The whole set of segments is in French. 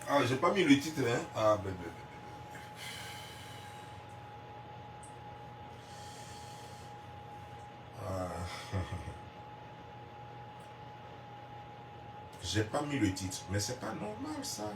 Ah, j'ai pas mis le titre, hein. Ah, ben. Ah. J'ai pas mis le titre, mais c'est pas normal ça.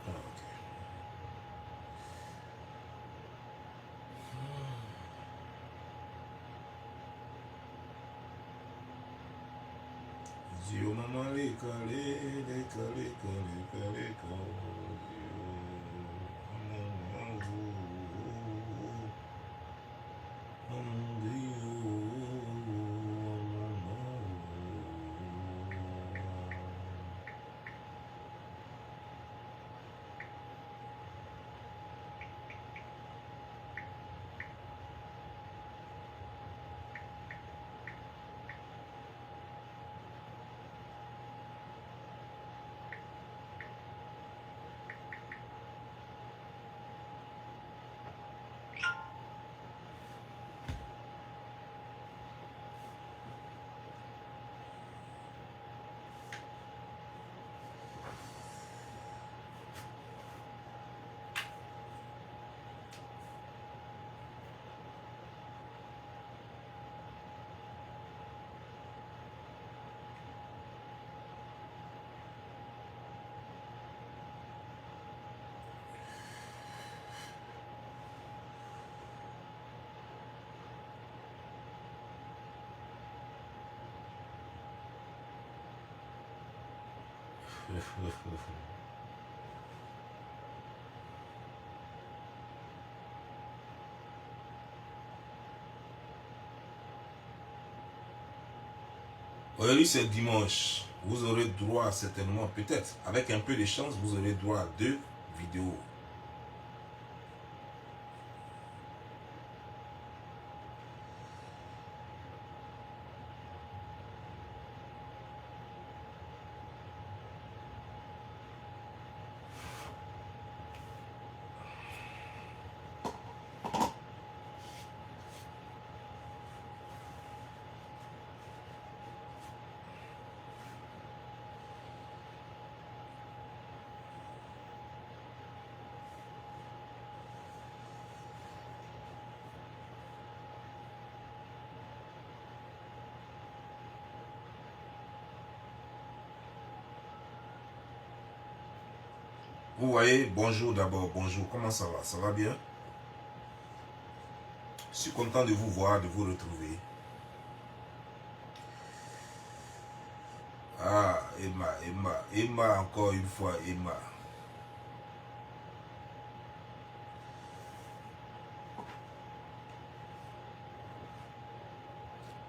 Ah, ok. Zio maman les calés, les calés, calés, calés, Aujourd'hui c'est dimanche. Vous aurez droit certainement, peut-être, avec un peu de chance, vous aurez droit à 2 vidéos. Vous voyez, bonjour d'abord, bonjour, comment ça va? Ça va bien? Je suis content de vous voir, de vous retrouver. Ah, Emma, encore une fois, Emma.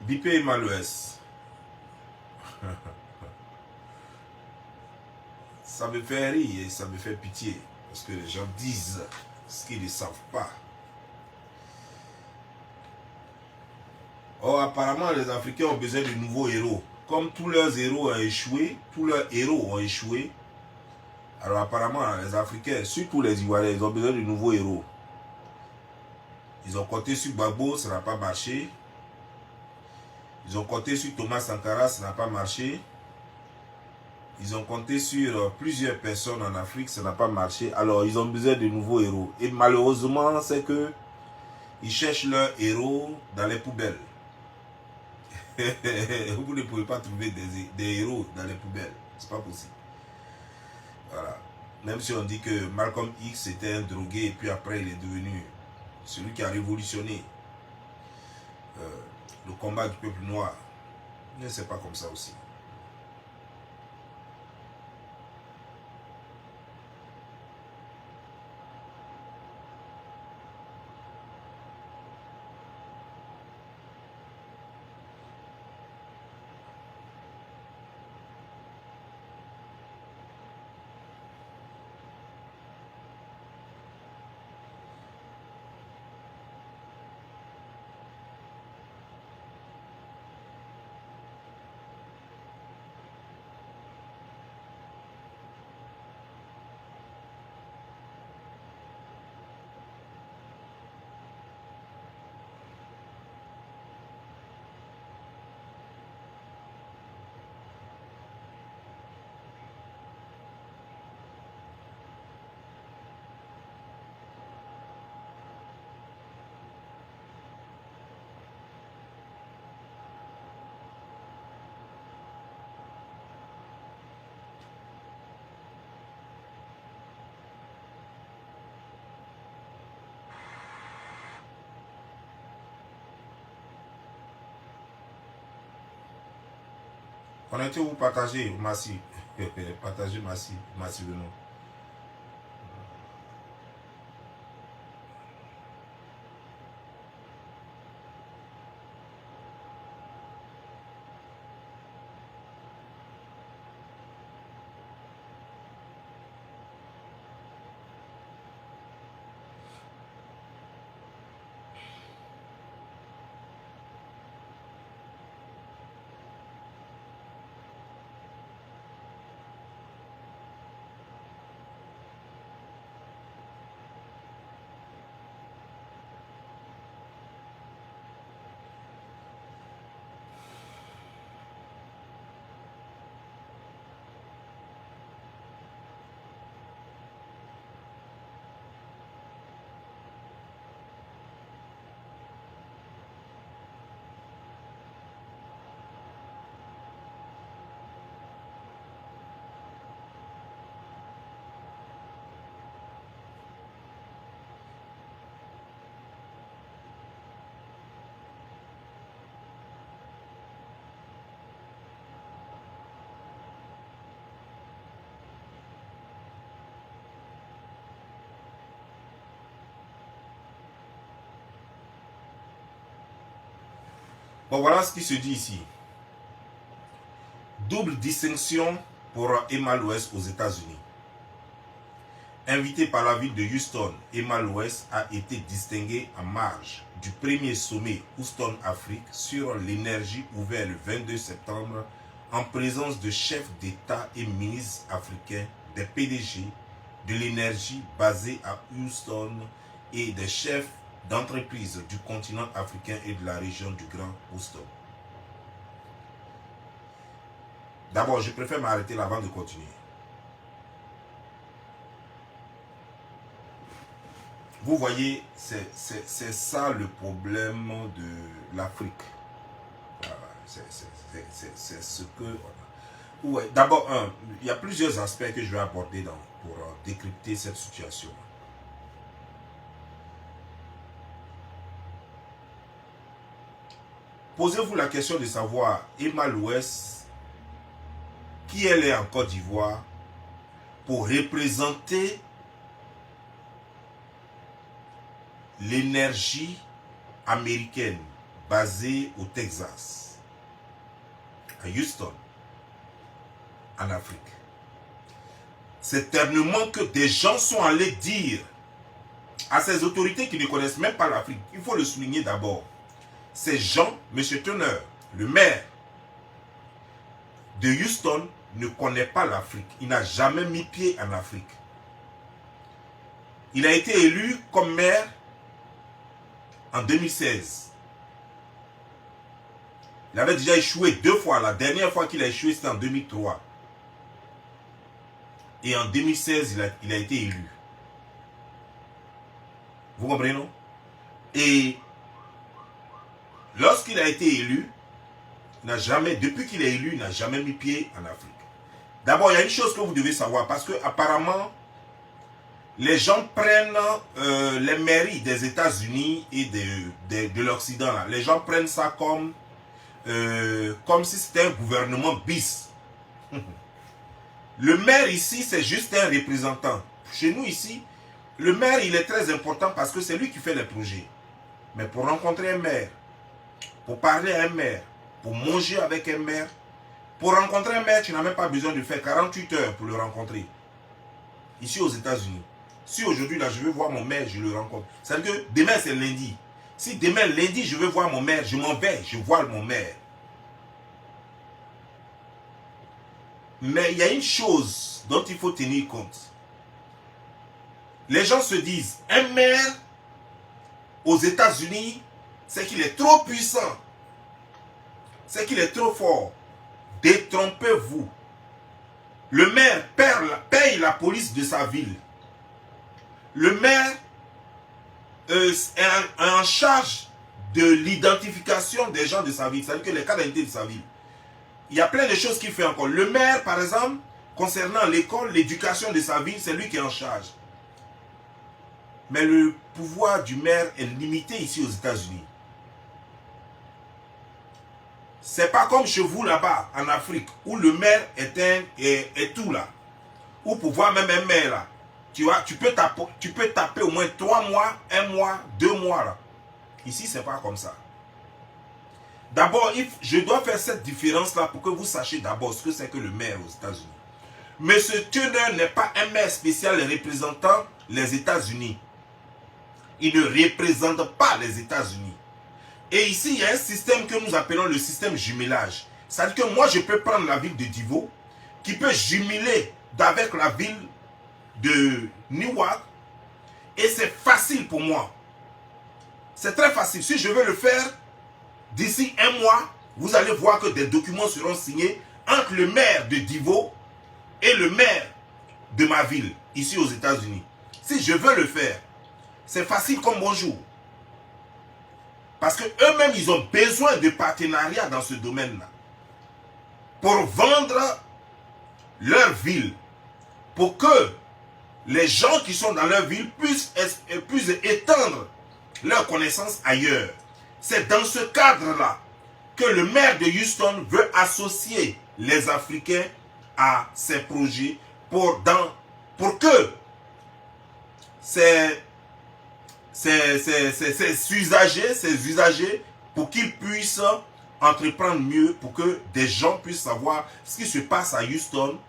Bipé Emma l'Ouest. Ça me fait rire et ça me fait pitié. Parce que les gens disent ce qu'ils ne savent pas. Or, apparemment, les Africains ont besoin de nouveaux héros. Comme tous leurs héros ont échoué, alors apparemment, les Africains, surtout les Ivoiriens, ils ont besoin de nouveaux héros. Ils ont compté sur Gbagbo, ça n'a pas marché. Ils ont compté sur Thomas Sankara, ça n'a pas marché. Ils ont compté sur plusieurs personnes en Afrique, ça n'a pas marché. Alors, ils ont besoin de nouveaux héros. Et malheureusement, c'est que ils cherchent leurs héros dans les poubelles. Vous ne pouvez pas trouver des héros dans les poubelles. C'est pas possible. Voilà. Même si on dit que Malcolm X était un drogué et puis après il est devenu celui qui a révolutionné le combat du peuple noir. Mais c'est pas comme ça aussi. Connectez-vous, partagez massif. Partagez massivement. Bon, voilà ce qui se dit ici. Double distinction pour Emma l'Ouest aux États-Unis. Invité par la ville de Houston, Emma l'Ouest a été distingué en marge du premier sommet Houston-Afrique sur l'énergie ouvert le 22 septembre en présence de chefs d'État et ministres africains, des PDG de l'énergie basés à Houston et des chefs d'entreprises du continent africain et de la région du Grand Houston. D'abord, je préfère m'arrêter là avant de continuer. Vous voyez, c'est ça le problème de l'Afrique. Voilà, c'est ce que... Ouais, d'abord, il y a plusieurs aspects que je vais aborder pour décrypter cette situation. Posez-vous la question de savoir, Emma l'Ouest, qui elle est en Côte d'Ivoire pour représenter l'énergie américaine basée au Texas, à Houston, en Afrique. C'est tellement que des gens sont allés dire à ces autorités qui ne connaissent même pas l'Afrique, il faut le souligner d'abord, ces gens, M. Turner, le maire de Houston, ne connaît pas l'Afrique. Il n'a jamais mis pied en Afrique. Il a été élu comme maire en 2016. Il avait déjà échoué 2 fois. La dernière fois qu'il a échoué, c'était en 2003. Et en 2016, il a été élu. Vous comprenez, non? Et lorsqu'il a été élu, depuis qu'il est élu, il n'a jamais mis pied en Afrique. D'abord, il y a une chose que vous devez savoir, parce que apparemment, les gens prennent les mairies des États-Unis et de l'Occident. Les gens prennent ça comme si c'était un gouvernement bis. Le maire ici, c'est juste un représentant. Chez nous ici, le maire, il est très important parce que c'est lui qui fait les projets. Mais pour rencontrer un maire, pour parler à un maire, pour manger avec un maire, pour rencontrer un maire, tu n'as même pas besoin de faire 48 heures pour le rencontrer. Ici aux États-Unis. Si aujourd'hui, là, je veux voir mon maire, je le rencontre. C'est-à-dire que demain, c'est lundi. Si demain, lundi, je veux voir mon maire, je m'en vais, je vois mon maire. Mais il y a une chose dont il faut tenir compte. Les gens se disent, un maire aux États-Unis, c'est qu'il est trop puissant. C'est qu'il est trop fort. Détrompez-vous. Le maire paye la police de sa ville. Le maire est en charge de l'identification des gens de sa ville. C'est-à-dire que les cas d'identité de sa ville. Il y a plein de choses qu'il fait encore. Le maire, par exemple, concernant l'école, l'éducation de sa ville, c'est lui qui est en charge. Mais le pouvoir du maire est limité ici aux États-Unis. C'est pas comme chez vous là-bas, en Afrique, où le maire est tout là. Ou pour voir même un maire là. Tu peux taper au moins 3 mois, 1 mois, 2 mois là. Ici, c'est pas comme ça. D'abord, je dois faire cette différence-là pour que vous sachiez d'abord ce que c'est que le maire aux États-Unis. Monsieur Turner n'est pas un maire spécial représentant les États-Unis. Il ne représente pas les États-Unis. Et ici, il y a un système que nous appelons le système jumelage. C'est-à-dire que moi, je peux prendre la ville de Divo, qui peut jumeler avec la ville de Newark, et c'est facile pour moi. C'est très facile. Si je veux le faire, d'ici 1 mois, vous allez voir que des documents seront signés entre le maire de Divo et le maire de ma ville, ici aux États-Unis. Si je veux le faire, c'est facile comme bonjour. Parce qu'eux-mêmes, ils ont besoin de partenariats dans ce domaine-là. Pour vendre leur ville. Pour que les gens qui sont dans leur ville puissent étendre leurs connaissances ailleurs. C'est dans ce cadre-là que le maire de Houston veut associer les Africains à ses projets pour que ces usagers, pour qu'ils puissent entreprendre mieux, pour que des gens puissent savoir ce qui se passe à Houston,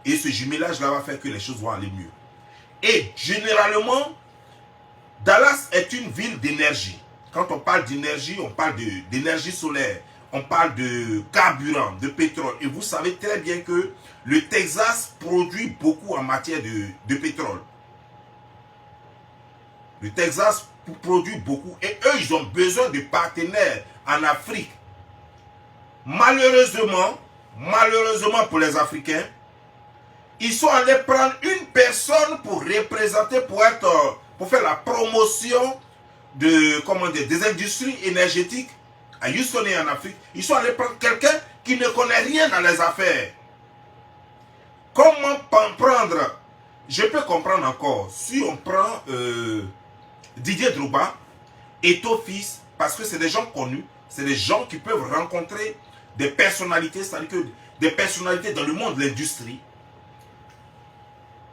et ce jumelage-là va faire que les choses vont aller mieux. Et généralement, Dallas est une ville d'énergie. Quand on parle d'énergie, on parle d'énergie solaire, on parle de carburant, de pétrole. Et vous savez très bien que le Texas produit beaucoup en matière de pétrole. Le Texas produit beaucoup et eux, ils ont besoin de partenaires en Afrique. Malheureusement pour les Africains, ils sont allés prendre une personne pour représenter, pour faire la promotion des industries énergétiques à Houston et en Afrique. Ils sont allés prendre quelqu'un qui ne connaît rien dans les affaires. Comment prendre? Je peux comprendre encore. Si on prend Didier Drogba, Eto'o parce que c'est des gens connus, c'est des gens qui peuvent rencontrer des personnalités, c'est-à-dire que des personnalités dans le monde de l'industrie.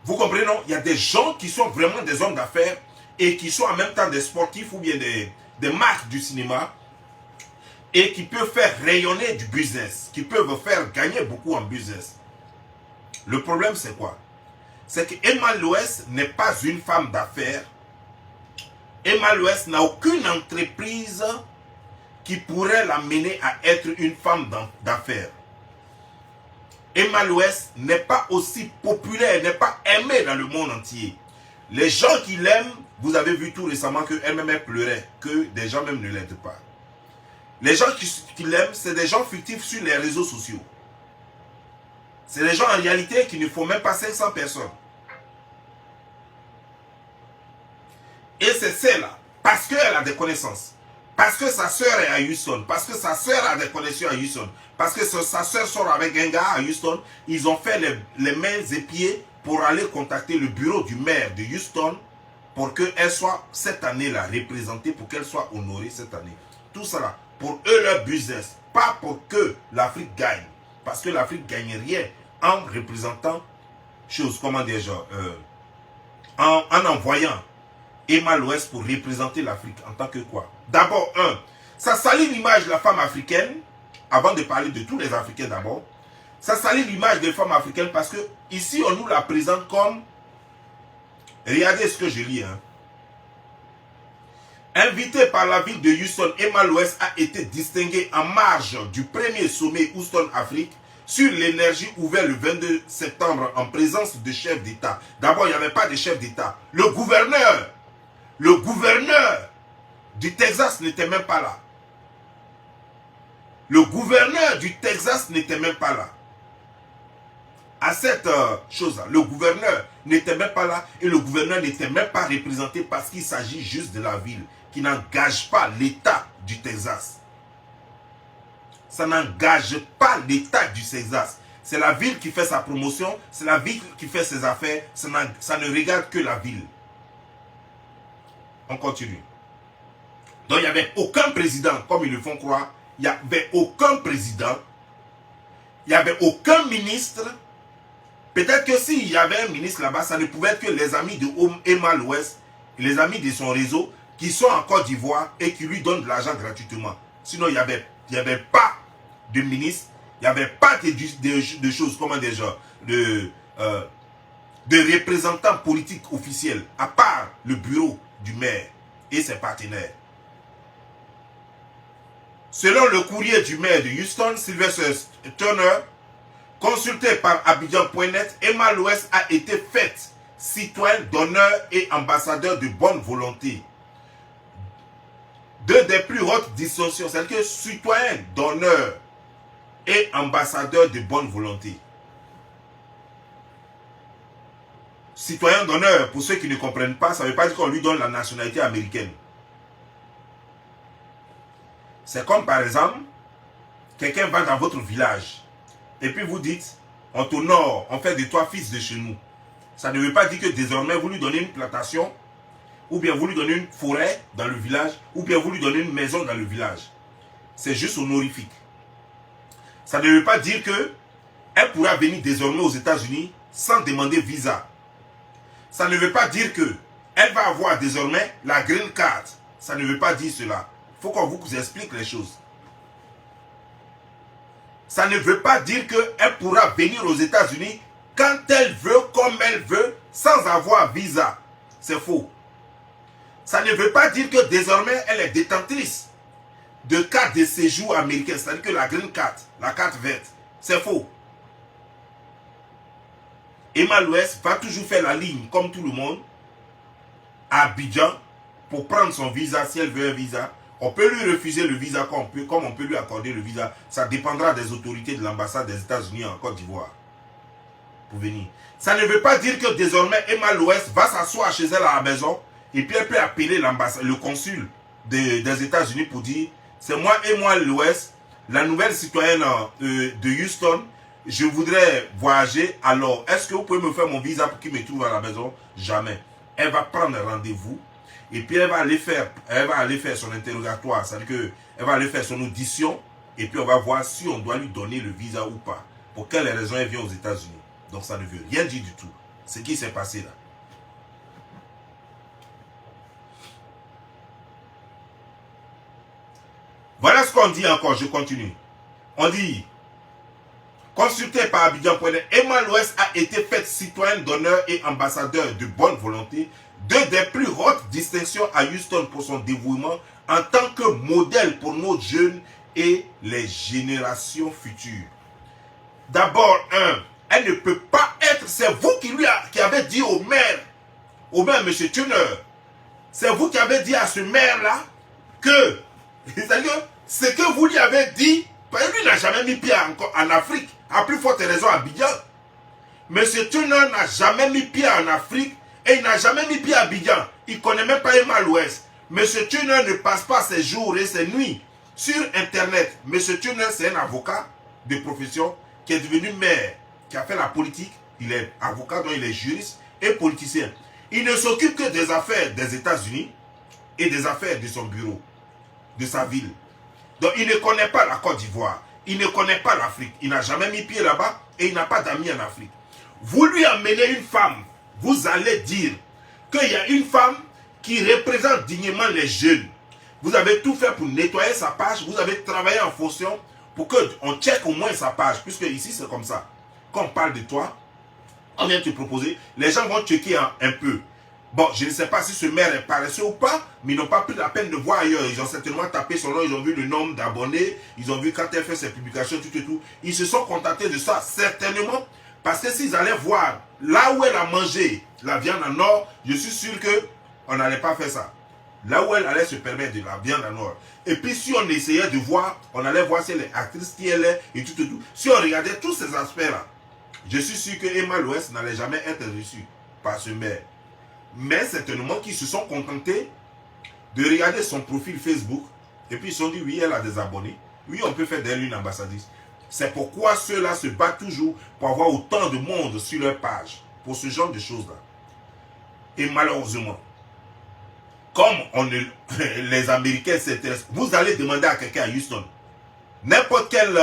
Vous comprenez, non? Il y a des gens qui sont vraiment des hommes d'affaires et qui sont en même temps des sportifs ou bien des marques du cinéma et qui peuvent faire rayonner du business, qui peuvent faire gagner beaucoup en business. Le problème, c'est quoi? C'est que Emma Loès n'est pas une femme d'affaires. Emma Loès n'a aucune entreprise qui pourrait l'amener à être une femme d'affaires. Emma Loès n'est pas aussi populaire, n'est pas aimée dans le monde entier. Les gens qui l'aiment, vous avez vu tout récemment qu'elle-même pleurait, que des gens même ne l'aident pas. Les gens qui l'aiment, c'est des gens fictifs sur les réseaux sociaux. C'est des gens en réalité qui ne font même pas 500 personnes. Et c'est celle-là, parce qu'elle a des connaissances, parce que sa soeur est à Houston, parce que sa soeur a des connexions à Houston, parce que sa soeur sort avec un gars à Houston, ils ont fait les mains et pieds pour aller contacter le bureau du maire de Houston pour qu'elle soit cette année-là représentée, pour qu'elle soit honorée cette année. Tout cela, pour eux, leur business, pas pour que l'Afrique gagne. Parce que l'Afrique ne gagne rien en représentant choses, comment dire, en envoyant Emma Loès pour représenter l'Afrique en tant que quoi? D'abord, ça salit l'image de la femme africaine, avant de parler de tous les Africains d'abord, ça salit l'image des femmes africaines parce que ici on nous la présente comme, regardez ce que je lis, Invitée par la ville de Houston, Emma Loès a été distinguée en marge du premier sommet Houston-Afrique sur l'énergie ouvert le 22 septembre en présence de chefs d'État. D'abord, il n'y avait pas de chef d'État. Le gouverneur du Texas n'était même pas là. Le gouverneur du Texas n'était même pas là. À cette chose-là, le gouverneur n'était même pas là et le gouverneur n'était même pas représenté parce qu'il s'agit juste de la ville qui n'engage pas l'État du Texas. Ça n'engage pas l'État du Texas. C'est la ville qui fait sa promotion, c'est la ville qui fait ses affaires, ça ne regarde que la ville. On continue. Donc il n'y avait aucun président, comme ils le font croire, il n'y avait aucun président, il n'y avait aucun ministre. Peut-être que s'il y avait un ministre là-bas, ça ne pouvait être que les amis de Emma Loès, les amis de son réseau, qui sont en Côte d'Ivoire et qui lui donnent de l'argent gratuitement. Sinon, il n'y avait pas de ministre, il n'y avait pas de choses, comment déjà, de représentants politiques officiels, à part le bureau du maire et ses partenaires. Selon le courrier du maire de Houston, Sylvester Turner, consulté par Abidjan.net, Emma Loès a été faite citoyenne d'honneur et ambassadeur de bonne volonté. Deux des plus hautes distinctions, c'est-à-dire que citoyenne d'honneur et ambassadeur de bonne volonté. Citoyen d'honneur, pour ceux qui ne comprennent pas, ça ne veut pas dire qu'on lui donne la nationalité américaine. C'est comme par exemple, quelqu'un va dans votre village et puis vous dites, on t'honore, on fait de toi fils de chez nous. Ça ne veut pas dire que désormais vous lui donnez une plantation, ou bien vous lui donnez une forêt dans le village, ou bien vous lui donnez une maison dans le village. C'est juste honorifique. Ça ne veut pas dire qu'elle pourra venir désormais aux États-Unis sans demander visa. Ça ne veut pas dire qu'elle va avoir désormais la green card. Ça ne veut pas dire cela. Il faut qu'on vous explique les choses. Ça ne veut pas dire qu'elle pourra venir aux États-Unis quand elle veut, comme elle veut, sans avoir visa. C'est faux. Ça ne veut pas dire que désormais elle est détentrice de carte de séjour américaine, c'est-à-dire que la green card, la carte verte. C'est faux. Emma Loès va toujours faire la ligne comme tout le monde à Abidjan pour prendre son visa si elle veut un visa. On peut lui refuser le visa comme on peut lui accorder le visa. Ça dépendra des autorités de l'ambassade des États-Unis en Côte d'Ivoire pour venir. Ça ne veut pas dire que désormais Emma Loès va s'asseoir chez elle à la maison et puis elle peut appeler le consul des États-Unis pour dire c'est moi Emma Loès, la nouvelle citoyenne de Houston. Je voudrais voyager, alors est-ce que vous pouvez me faire mon visa pour qu'il me trouve à la maison? Jamais. Elle va prendre un rendez-vous et puis elle va aller faire son interrogatoire, c'est-à-dire qu'elle va aller faire son audition et puis on va voir si on doit lui donner le visa ou pas. Pour quelle raison elle vient aux États-Unis? Donc ça ne veut rien dire du tout. Ce qui s'est passé là. Voilà ce qu'on dit encore, je continue. On dit, consulté par Abidjan.net, Emma Louest a été faite citoyenne d'honneur et ambassadeur de bonne volonté, deux des plus hautes distinctions à Houston pour son dévouement en tant que modèle pour nos jeunes et les générations futures. D'abord, elle ne peut pas être, c'est vous qui avez dit au maire, M. Turner, c'est vous qui avez dit à ce maire-là que, c'est-à-dire, ce que vous lui avez dit, lui n'a jamais mis pied en Afrique, à plus forte raison à Abidjan. M. Turner n'a jamais mis pied en Afrique et il n'a jamais mis pied à Abidjan. Il ne connaît même pas Emma Louest. M. Turner ne passe pas ses jours et ses nuits sur Internet. M. Turner, c'est un avocat de profession qui est devenu maire, qui a fait la politique. Il est avocat, donc il est juriste et politicien. Il ne s'occupe que des affaires des États-Unis et des affaires de son bureau, de sa ville. Donc il ne connaît pas la Côte d'Ivoire, il ne connaît pas l'Afrique, il n'a jamais mis pied là-bas et il n'a pas d'amis en Afrique. Vous lui amenez une femme, vous allez dire qu'il y a une femme qui représente dignement les jeunes. Vous avez tout fait pour nettoyer sa page, vous avez travaillé en fonction pour qu'on check au moins sa page, puisque ici c'est comme ça. Quand on parle de toi, on vient te proposer, les gens vont checker un peu. Bon, je ne sais pas si ce maire est paresseux ou pas, mais ils n'ont pas pris la peine de voir ailleurs. Ils ont certainement tapé son nom, ils ont vu le nombre d'abonnés, ils ont vu quand elle fait ses publications, tout et tout. Ils se sont contentés de ça, certainement, parce que s'ils allaient voir là où elle a mangé la viande en or, je suis sûr qu'on n'allait pas faire ça. Là où elle allait se permettre de la viande en or. Et puis si on essayait de voir, on allait voir si elle est actrice, qui elle est, et tout et tout. Si on regardait tous ces aspects-là, je suis sûr que Emma Louest n'allait jamais être reçue par ce maire. Mais certainement qu'ils se sont contentés de regarder son profil Facebook et puis ils se sont dit oui, elle a des abonnés, oui, on peut faire d'elle une ambassadrice. C'est pourquoi ceux-là se battent toujours pour avoir autant de monde sur leur page pour ce genre de choses-là. Et malheureusement, comme les Américains s'intéressent, vous allez demander à quelqu'un à Houston, n'importe quel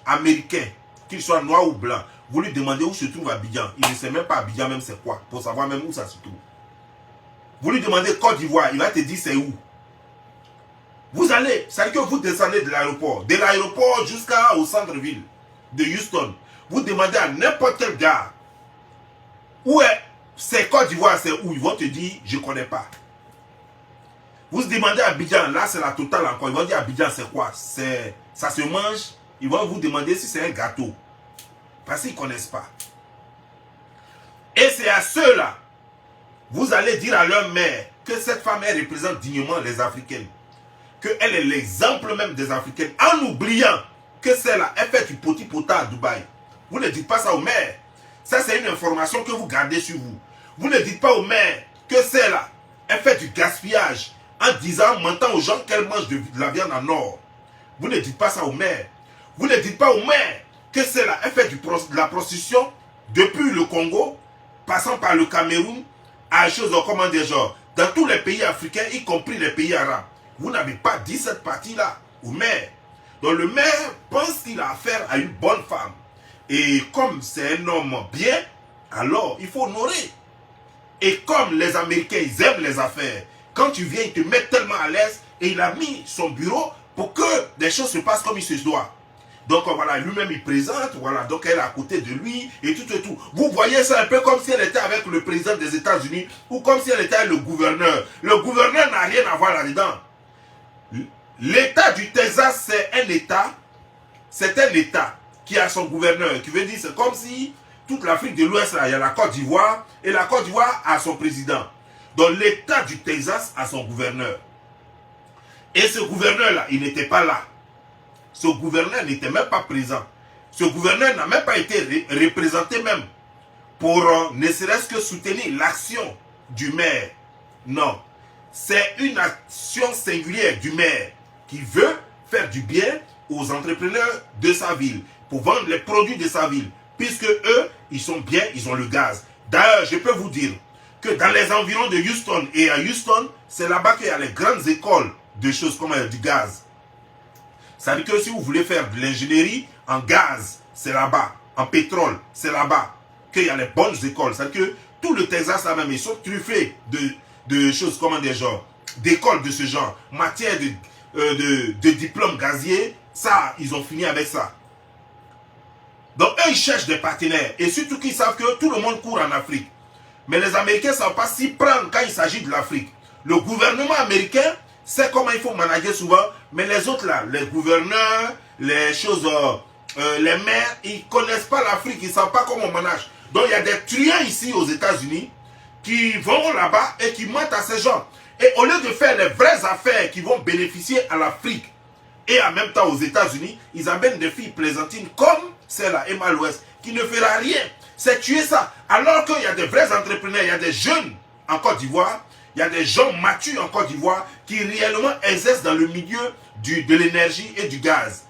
Américain, qu'il soit noir ou blanc, vous lui demandez où se trouve Abidjan, il ne sait même pas Abidjan même c'est quoi, pour savoir même où ça se trouve. Vous lui demandez Côte d'Ivoire, il va te dire c'est où. Vous allez, c'est-à-dire que vous descendez de l'aéroport jusqu'au centre-ville de Houston. Vous demandez à n'importe quel gars, où est, c'est Côte d'Ivoire, c'est où, ils vont te dire, je ne connais pas. Vous demandez à Abidjan, là c'est la totale encore, ils vont dire Abidjan c'est quoi, ça se mange, ils vont vous demander si c'est un gâteau. Parce qu'ils ne connaissent pas. Et c'est à ceux-là, vous allez dire à leur mère que cette femme, elle représente dignement les Africaines. Qu'elle est l'exemple même des Africaines. En oubliant que celle-là, elle fait du poti-pota à Dubaï. Vous ne dites pas ça aux mères. Ça, c'est une information que vous gardez sur vous. Vous ne dites pas aux mères que celle-là, elle fait du gaspillage en disant, en mentant aux gens qu'elle mange de la viande en or. Vous ne dites pas ça aux mères. Vous ne dites pas aux mères que celle-là, elle fait de la prostitution depuis le Congo, passant par le Cameroun, à choses comment dire genre, dans tous les pays africains, y compris les pays arabes. Vous n'avez pas dit cette partie-là au maire. Donc le maire pense qu'il a affaire à une bonne femme. Et comme c'est un homme bien, alors il faut honorer. Et comme les Américains, ils aiment les affaires, quand tu viens, ils te mettent tellement à l'aise et il a mis son bureau pour que des choses se passent comme il se doit. Donc voilà, lui-même il présente, voilà, donc elle est à côté de lui et tout et tout. Vous voyez ça un peu comme si elle était avec le président des États-Unis ou comme si elle était avec le gouverneur. Le gouverneur n'a rien à voir là-dedans. L'État du Texas, c'est un État qui a son gouverneur, qui veut dire c'est comme si toute l'Afrique de l'Ouest, il y a la Côte d'Ivoire et la Côte d'Ivoire a son président. Donc l'État du Texas a son gouverneur. Et ce gouverneur-là, il n'était pas là. Ce gouverneur n'était même pas présent. Ce gouverneur n'a même pas été représenté même pour ne serait-ce que soutenir l'action du maire. Non. C'est une action singulière du maire qui veut faire du bien aux entrepreneurs de sa ville pour vendre les produits de sa ville. Puisque eux, ils sont bien, ils ont le gaz. D'ailleurs, je peux vous dire que dans les environs de Houston et à Houston, c'est là-bas qu'il y a les grandes écoles de choses comme du gaz. Ça veut dire que si vous voulez faire de l'ingénierie en gaz c'est là-bas. En pétrole, c'est là-bas qu'il y a les bonnes écoles. C'est-à-dire que tout le Texas là-même, ils sont truffés de choses, comment des genres, d'écoles de ce genre, matière de diplômes gaziers. Ça, ils ont fini avec ça. Donc, eux, ils cherchent des partenaires. Et surtout qu'ils savent que tout le monde court en Afrique. Mais les Américains ne savent pas s'y prendre quand il s'agit de l'Afrique. Le gouvernement américain sait comment il faut manager souvent. Mais les autres là, les gouverneurs, les choses, les maires, ils ne connaissent pas l'Afrique. Ils ne savent pas comment on manage. Donc, il y a des truands ici aux États-Unis qui vont là-bas et qui mentent à ces gens. Et au lieu de faire les vraies affaires qui vont bénéficier à l'Afrique et en même temps aux États-Unis, ils amènent des filles plaisantines comme celle-là, Emma Louest, qui ne fera rien. C'est tuer ça. Alors qu'il y a des vrais entrepreneurs, il y a des jeunes en Côte d'Ivoire, il y a des gens matures en Côte d'Ivoire qui réellement exercent dans le milieu de l'énergie et du gaz.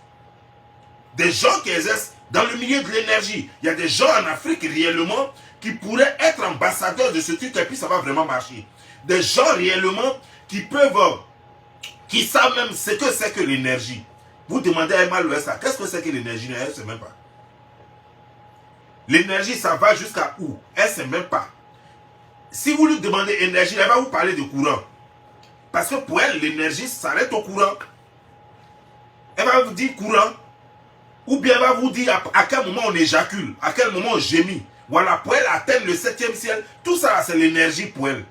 Des gens qui exercent dans le milieu de l'énergie. Il y a des gens en Afrique réellement qui pourraient être ambassadeurs de ce truc et puis ça va vraiment marcher. Des gens réellement qui peuvent, qui savent même ce que c'est que l'énergie. Vous demandez à Emma Louest, qu'est-ce que c'est que l'énergie? Elle ne sait même pas. L'énergie, ça va jusqu'à où? Elle ne sait même pas. Si vous lui demandez énergie, elle va vous parler de courant. Parce que pour elle, l'énergie s'arrête au courant. Elle va vous dire courant. Ou bien elle va vous dire à quel moment on éjacule, à quel moment on gémit. Voilà, pour elle atteindre le 7e ciel. Tout ça, c'est l'énergie pour elle.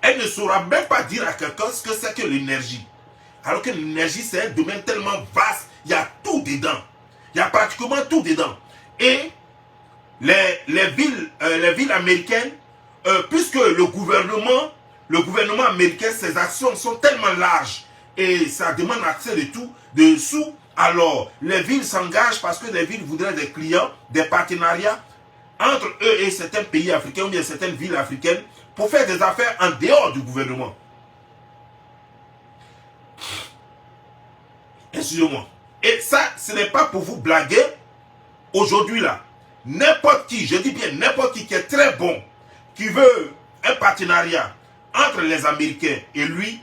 Elle ne saura même pas dire à quelqu'un ce que c'est que l'énergie. Alors que l'énergie, c'est un domaine tellement vaste. Il y a tout dedans. Il y a pratiquement tout dedans. Et les villes américaines, puisque le gouvernement américain, ses actions sont tellement larges et ça demande accès de tout, de sous, alors les villes s'engagent parce que les villes voudraient des clients, des partenariats entre eux et certains pays africains ou bien certaines villes africaines pour faire des affaires en dehors du gouvernement. Excusez-moi. Et ça, ce n'est pas pour vous blaguer. Aujourd'hui là, n'importe qui, je dis bien n'importe qui est très bon, qui veut un partenariat entre les Américains et lui,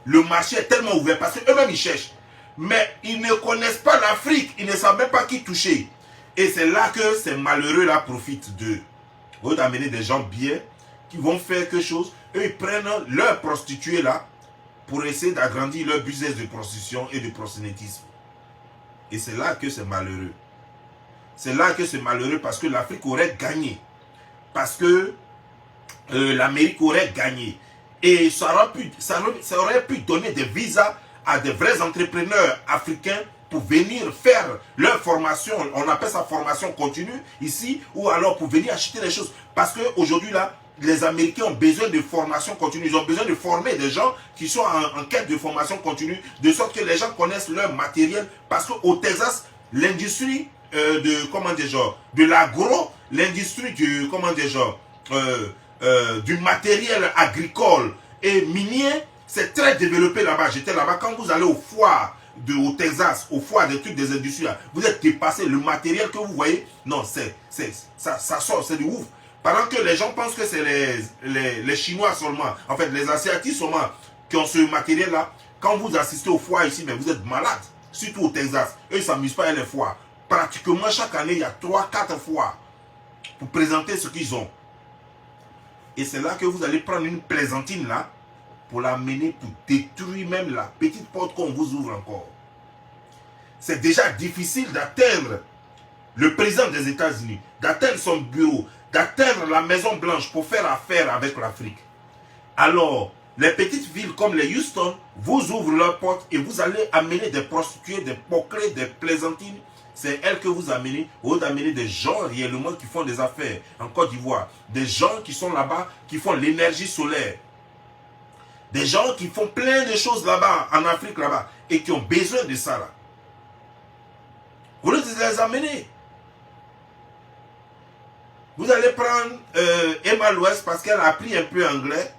le marché est tellement ouvert parce qu'eux-mêmes ils cherchent. Mais ils ne connaissent pas l'Afrique, ils ne savent même pas qui toucher. Et c'est là que ces malheureux là profitent d'eux. Au lieu d'amener des gens bien, qui vont faire quelque chose, eux ils prennent leurs prostituées là pour essayer d'agrandir leur business de prostitution et de proxénétisme. Et c'est là que c'est malheureux. C'est là que c'est malheureux parce que l'Afrique aurait gagné. Parce que l'Amérique aurait gagné. Et ça aurait pu donner des visas à des vrais entrepreneurs africains pour venir faire leur formation. On appelle ça formation continue ici. Ou alors pour venir acheter les choses. Parce qu'aujourd'hui là, les Américains ont besoin de formation continue. Ils ont besoin de former des gens qui sont en quête de formation continue. De sorte que les gens connaissent leur matériel. Parce qu'au Texas, l'industrie de l'agro, l'industrie du du matériel agricole et minier, c'est très développé là-bas. J'étais là-bas. Quand vous allez aux foires au Texas, aux foires des trucs des industries, là, vous êtes dépassé. Le matériel que vous voyez, non, ça sort, c'est du ouf. Pendant que les gens pensent que c'est les Chinois seulement, en fait les Asiatiques seulement, qui ont ce matériel-là. Quand vous assistez aux foires ici, mais vous êtes malade. Surtout au Texas. Eux, ils ne s'amusent pas à les foires. Pratiquement chaque année, il y a 3-4 foires pour présenter ce qu'ils ont. Et c'est là que vous allez prendre une plaisantine là, pour l'amener, pour détruire même la petite porte qu'on vous ouvre encore. C'est déjà difficile d'atteindre le président des États-Unis, d'atteindre son bureau, d'atteindre la Maison Blanche pour faire affaire avec l'Afrique. Alors, les petites villes comme les Houston vous ouvrent leurs portes et vous allez amener des prostituées, des pocrés, des plaisantines. C'est elles que vous amenez, au lieu d'amener des gens réellement qui font des affaires en Côte d'Ivoire. Des gens qui sont là-bas, qui font l'énergie solaire. Des gens qui font plein de choses là-bas, en Afrique là-bas, et qui ont besoin de ça là. Vous les amener. Vous allez prendre Emma Louest parce qu'elle a appris un peu anglais,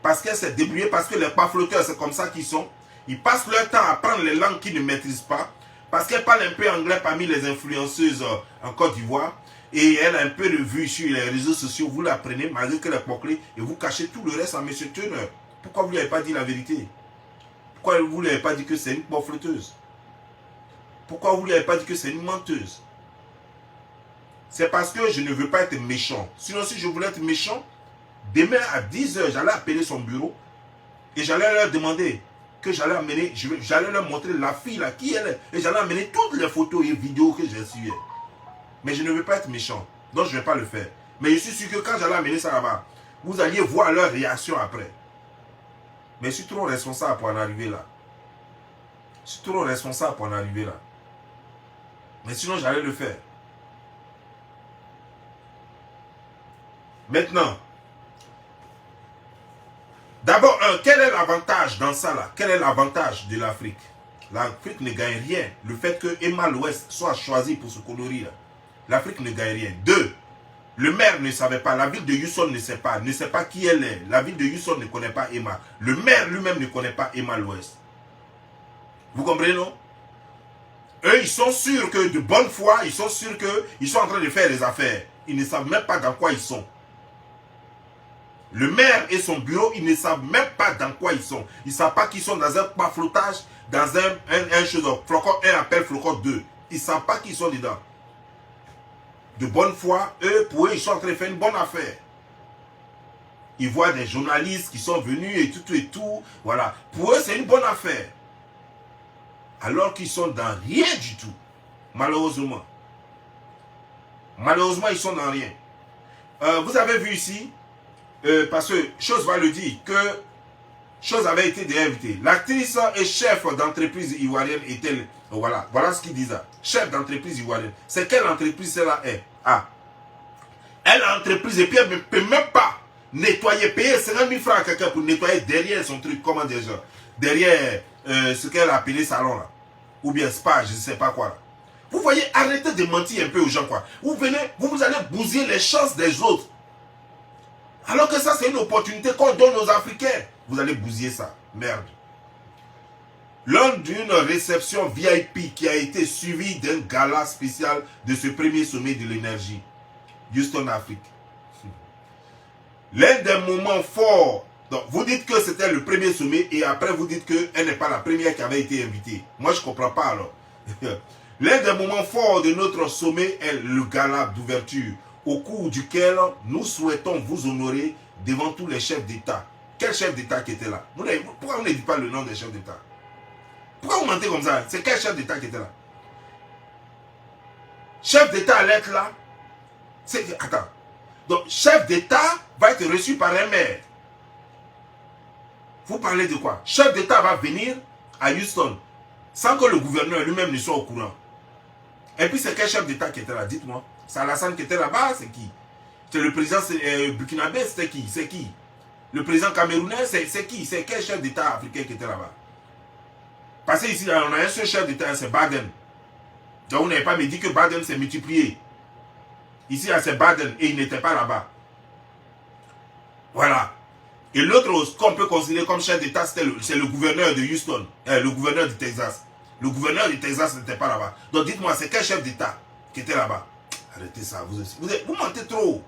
parce qu'elle s'est débrouillée, parce que les pamphleteurs, c'est comme ça qu'ils sont. Ils passent leur temps à apprendre les langues qu'ils ne maîtrisent pas, parce qu'elle parle un peu anglais parmi les influenceuses en Côte d'Ivoire, et elle a un peu de vue sur les réseaux sociaux. Vous l'apprenez malgré que les poclés, et vous cachez tout le reste à M. Turner. Pourquoi vous ne lui avez pas dit la vérité? Pourquoi vous ne lui avez pas dit que c'est une pamphleteuse? Pourquoi vous ne lui avez pas dit que c'est une menteuse? c'est parce que je ne veux pas être méchant. Sinon, si je voulais être méchant, demain à 10 h, j'allais appeler son bureau et j'allais leur demander que j'allais amener, j'allais leur montrer la fille là, qui elle est. Et j'allais amener toutes les photos et vidéos que j'ai suivies. Mais je ne veux pas être méchant. Donc je ne vais pas le faire. Mais je suis sûr que quand j'allais amener ça là-bas, vous alliez voir leur réaction après. Mais je suis trop responsable pour en arriver là. Je suis trop responsable pour en arriver là. Mais sinon, j'allais le faire. Maintenant, d'abord, quel est l'avantage dans ça là? Quel est l'avantage de l'Afrique? L'Afrique ne gagne rien. Le fait que Emma l'Ouest soit choisi pour ce coloris là, l'Afrique ne gagne rien. Deux, le maire ne savait pas, la ville de Houston ne sait pas qui elle est. La ville de Houston ne connaît pas Emma. Le maire lui-même ne connaît pas Emma l'Ouest. Vous comprenez, non? Eux, ils sont sûrs que de bonne foi, ils sont sûrs qu'ils sont en train de faire des affaires. Ils ne savent même pas dans quoi ils sont. Le maire et son bureau, ils ne savent même pas dans quoi ils sont. Ils ne savent pas qu'ils sont dans un paflotage, dans un chose. Flocon 1 appelle Flocon 2. Ils ne savent pas qu'ils sont dedans. De bonne foi, pour eux, ils sont en train de faire une bonne affaire. Ils voient des journalistes qui sont venus et tout. Voilà. Pour eux, c'est une bonne affaire. Alors qu'ils sont dans rien du tout. Malheureusement. Malheureusement, ils sont dans rien. Vous avez vu ici, parce que Chose va le dire, que Chose avait été déjà invitée. L'actrice et chef d'entreprise ivoirienne est-elle. Voilà ce qu'il disait. Chef d'entreprise ivoirienne. C'est quelle entreprise celle-là est? Ah. Elle a entreprise et puis elle ne peut même pas nettoyer, payer 50 000 francs à quelqu'un pour nettoyer derrière son truc, comment déjà, derrière ce qu'elle a appelé salon là. Ou bien spa, je ne sais pas quoi là. Vous voyez, arrêtez de mentir un peu aux gens quoi. Vous venez, vous allez bousiller les chances des autres. Alors que ça c'est une opportunité qu'on donne aux Africains. Vous allez bousiller ça. Merde. Lors d'une réception VIP qui a été suivie d'un gala spécial de ce premier sommet de l'énergie. Houston, Afrique. L'un des moments forts. Donc, vous dites que c'était le premier sommet et après vous dites qu'elle n'est pas la première qui avait été invitée. Moi, je ne comprends pas alors. L'un des moments forts de notre sommet est le gala d'ouverture, au cours duquel nous souhaitons vous honorer devant tous les chefs d'État. Quel chef d'État qui était là? Pourquoi vous ne dites pas le nom des chefs d'État? Pourquoi vous mentez comme ça? C'est quel chef d'État qui était là? Chef d'État allait être là? Attends. Donc, chef d'État va être reçu par un maire. Vous parlez de quoi? Chef d'État va venir à Houston sans que le gouverneur lui-même ne soit au courant. Et puis, c'est quel chef d'État qui était là? Dites-moi. C'est Alassane qui était là-bas, c'est qui? C'est le président burkinabé, c'était qui? C'est qui? Le président camerounais, c'est qui? C'est quel chef d'État africain qui était là-bas? Parce qu'ici, on a un seul chef d'État, c'est Biden. Donc, vous n'avez pas me dit que Biden s'est multiplié. Ici, c'est Biden et il n'était pas là-bas. Voilà. Et l'autre qu'on peut considérer comme chef d'État, c'est le gouverneur de Houston, le gouverneur du Texas. Le gouverneur du Texas n'était pas là-bas. Donc dites-moi, c'est quel chef d'État qui était là-bas? Arrêtez ça, vous mentez trop.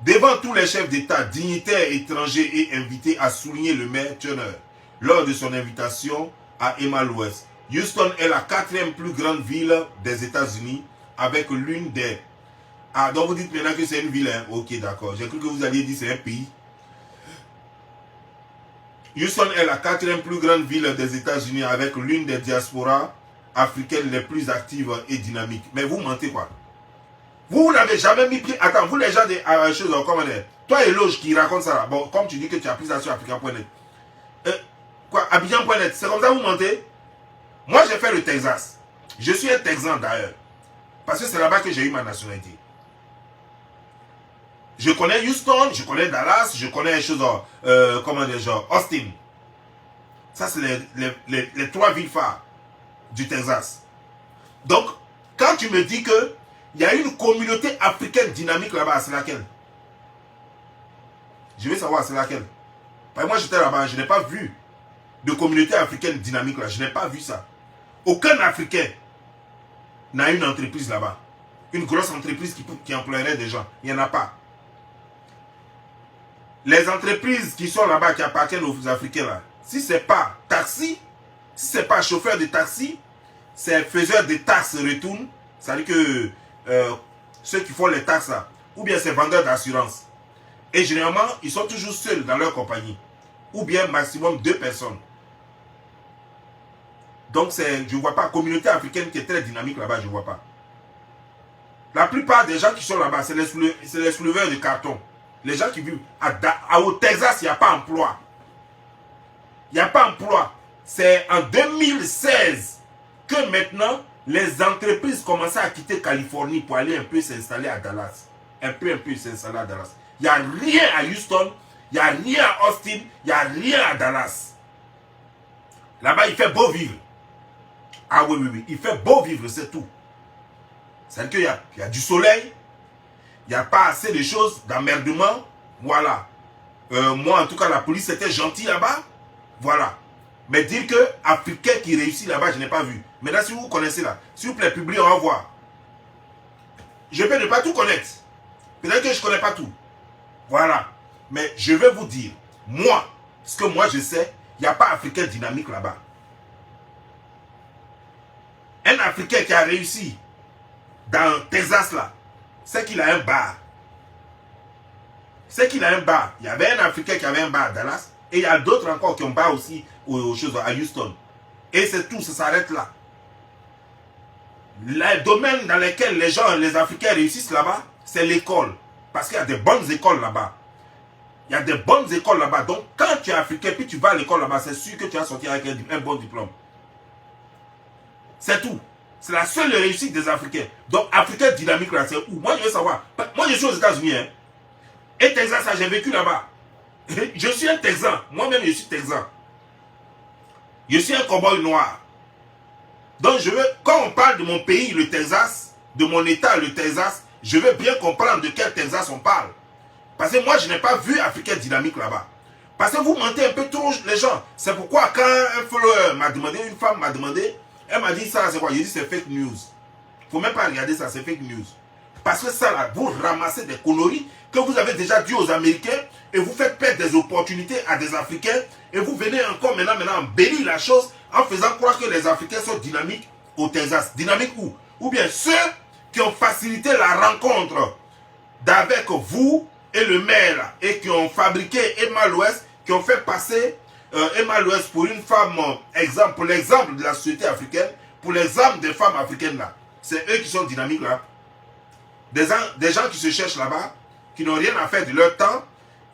Devant tous les chefs d'État, dignitaires étrangers et invités à souligner le maire Turner lors de son invitation à Emma l'Ouest. Houston est la 4e plus grande ville des États-Unis avec l'une des... Ah, donc vous dites maintenant que c'est une ville, hein? Ok, d'accord. J'ai cru que vous alliez dire c'est un pays. Houston est la 4e plus grande ville des États-Unis avec l'une des diasporas africaines les plus actives et dynamiques. Mais vous mentez quoi? Vous n'avez jamais mis pied... Attends, vous les gens des choses, comment dire? Toi et Loge qui raconte ça là. Bon, comme tu dis que tu as pris ça sur africain.net. Quoi, Abidjan.net, c'est comme ça vous mentez? Moi, j'ai fait le Texas. Je suis un Texan d'ailleurs. Parce que c'est là-bas que j'ai eu ma nationalité. Je connais Houston, je connais Dallas, je connais les choses, comment dire, genre Austin. Ça, c'est les 3 villes phares du Texas. Donc, quand tu me dis que il y a une communauté africaine dynamique là-bas, c'est laquelle? Je veux savoir, c'est laquelle? Parce que moi, j'étais là-bas, je n'ai pas vu de communauté africaine dynamique là. Je n'ai pas vu ça. Aucun Africain n'a une entreprise là-bas. Une grosse entreprise qui emploierait des gens. Il n'y en a pas. Les entreprises qui sont là-bas, qui appartiennent aux Africains là, si ce n'est pas taxi, Si ce n'est pas chauffeur de taxi, c'est faiseur de taxes retourne. C'est-à-dire que ceux qui font les taxes là, ou bien c'est vendeur d'assurance. Et généralement, ils sont toujours seuls dans leur compagnie. Ou bien maximum 2 personnes. Donc je ne vois pas, communauté africaine qui est très dynamique là-bas, je ne vois pas. La plupart des gens qui sont là-bas, c'est les souleveurs de carton. Les gens qui vivent au Texas, il n'y a pas d'emploi. Il n'y a pas d'emploi. C'est en 2016 que maintenant, les entreprises commençaient à quitter Californie pour aller un peu s'installer à Dallas. Un peu s'installer à Dallas. Il n'y a rien à Houston, il n'y a rien à Austin, il n'y a rien à Dallas. Là-bas, il fait beau vivre. Ah oui, il fait beau vivre, c'est tout. C'est-à-dire qu'il y a du soleil, il n'y a pas assez de choses, d'emmerdement. Voilà. Moi, en tout cas, la police était gentille là-bas. Voilà. Mais dire que Africain qui réussit là-bas, je n'ai pas vu. Maintenant, si vous connaissez là, s'il vous plaît, publiez, au revoir. Je peux ne pas tout connaître. Peut-être que je ne connais pas tout. Voilà. Mais je vais vous dire, moi, ce que moi je sais, il n'y a pas Africain dynamique là-bas. Un Africain qui a réussi dans Texas là, c'est qu'il a un bar. C'est qu'il a un bar. Il y avait un Africain qui avait un bar à Dallas. Et il y a d'autres encore qui ont un bar aussi aux choses à Houston. Et c'est tout, ça s'arrête là. Le domaine dans lequel les Africains réussissent là-bas, c'est l'école. Parce qu'il y a des bonnes écoles là-bas. Il y a des bonnes écoles là-bas. Donc, quand tu es Africain, puis tu vas à l'école là-bas, c'est sûr que tu vas sortir avec un bon diplôme. C'est tout. C'est la seule réussite des Africains. Donc, Africain dynamique là, c'est où? Moi, je veux savoir. Moi, je suis aux États-Unis. Hein. Et Texas, j'ai vécu là-bas. Je suis un Texan. Moi-même, je suis Texan. Je suis un cowboy noir. Donc, quand on parle de mon pays, le Texas, de mon état, le Texas, je veux bien comprendre de quel Texas on parle. Parce que moi, je n'ai pas vu Africain dynamique là-bas. Parce que vous mentez un peu trop les gens. C'est pourquoi quand un follower m'a demandé, une femme m'a demandé, elle m'a dit ça, c'est quoi? J'ai dit c'est fake news. Il ne faut même pas regarder ça, c'est fake news. Parce que ça là, vous ramassez des conneries que vous avez déjà dit aux Américains et vous faites perdre des opportunités à des Africains et vous venez encore maintenant embellir la chose en faisant croire que les Africains sont dynamiques au Texas. Dynamiques où? Ou bien ceux qui ont facilité la rencontre d'avec vous et le maire et qui ont fabriqué Emma Louest, qui ont fait passer Emma Louest pour une femme exemple, pour l'exemple de la société africaine, pour l'exemple des femmes africaines là. C'est eux qui sont dynamiques là. Des gens qui se cherchent là-bas, qui n'ont rien à faire de leur temps